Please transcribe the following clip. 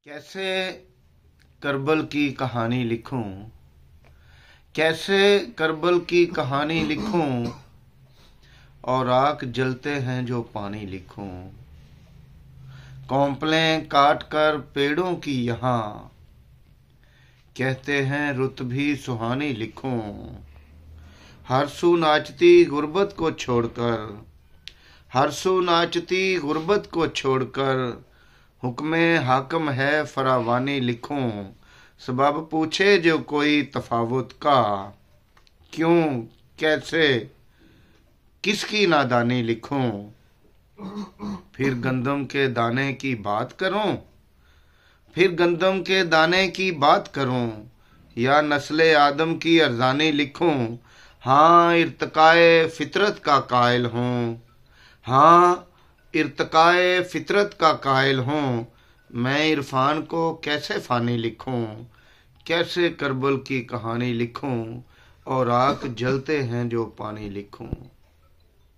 कैसे करबल की कहानी लिखूं। कैसे करबल की कहानी लिखूं और आग जलते हैं जो पानी लिखूं। कौंपलें काट कर पेड़ों की यहाँ कहते हैं रुत भी सुहानी लिखूं। हरसू नाचती गुर्बत को छोड़कर, हरसू नाचती गुर्बत को छोड़कर हुक्मे हाकम है फरावानी लिखूं। सबब पूछे जो कोई तफावत का, क्यों कैसे किसकी नादानी लिखूं। फिर गंदम के दाने की बात करूं, फिर गंदम के दाने की बात करूं, या नस्ले आदम की अरजानी लिखूं। हाँ इर्तिकाए फितरत का कायल हूं, हाँ इर्तिकाए फितरत का कायल हूँ। मैं इरफान को कैसे फानी लिखूं। कैसे करबल की कहानी लिखूं और आग जलते हैं जो पानी लिखूं।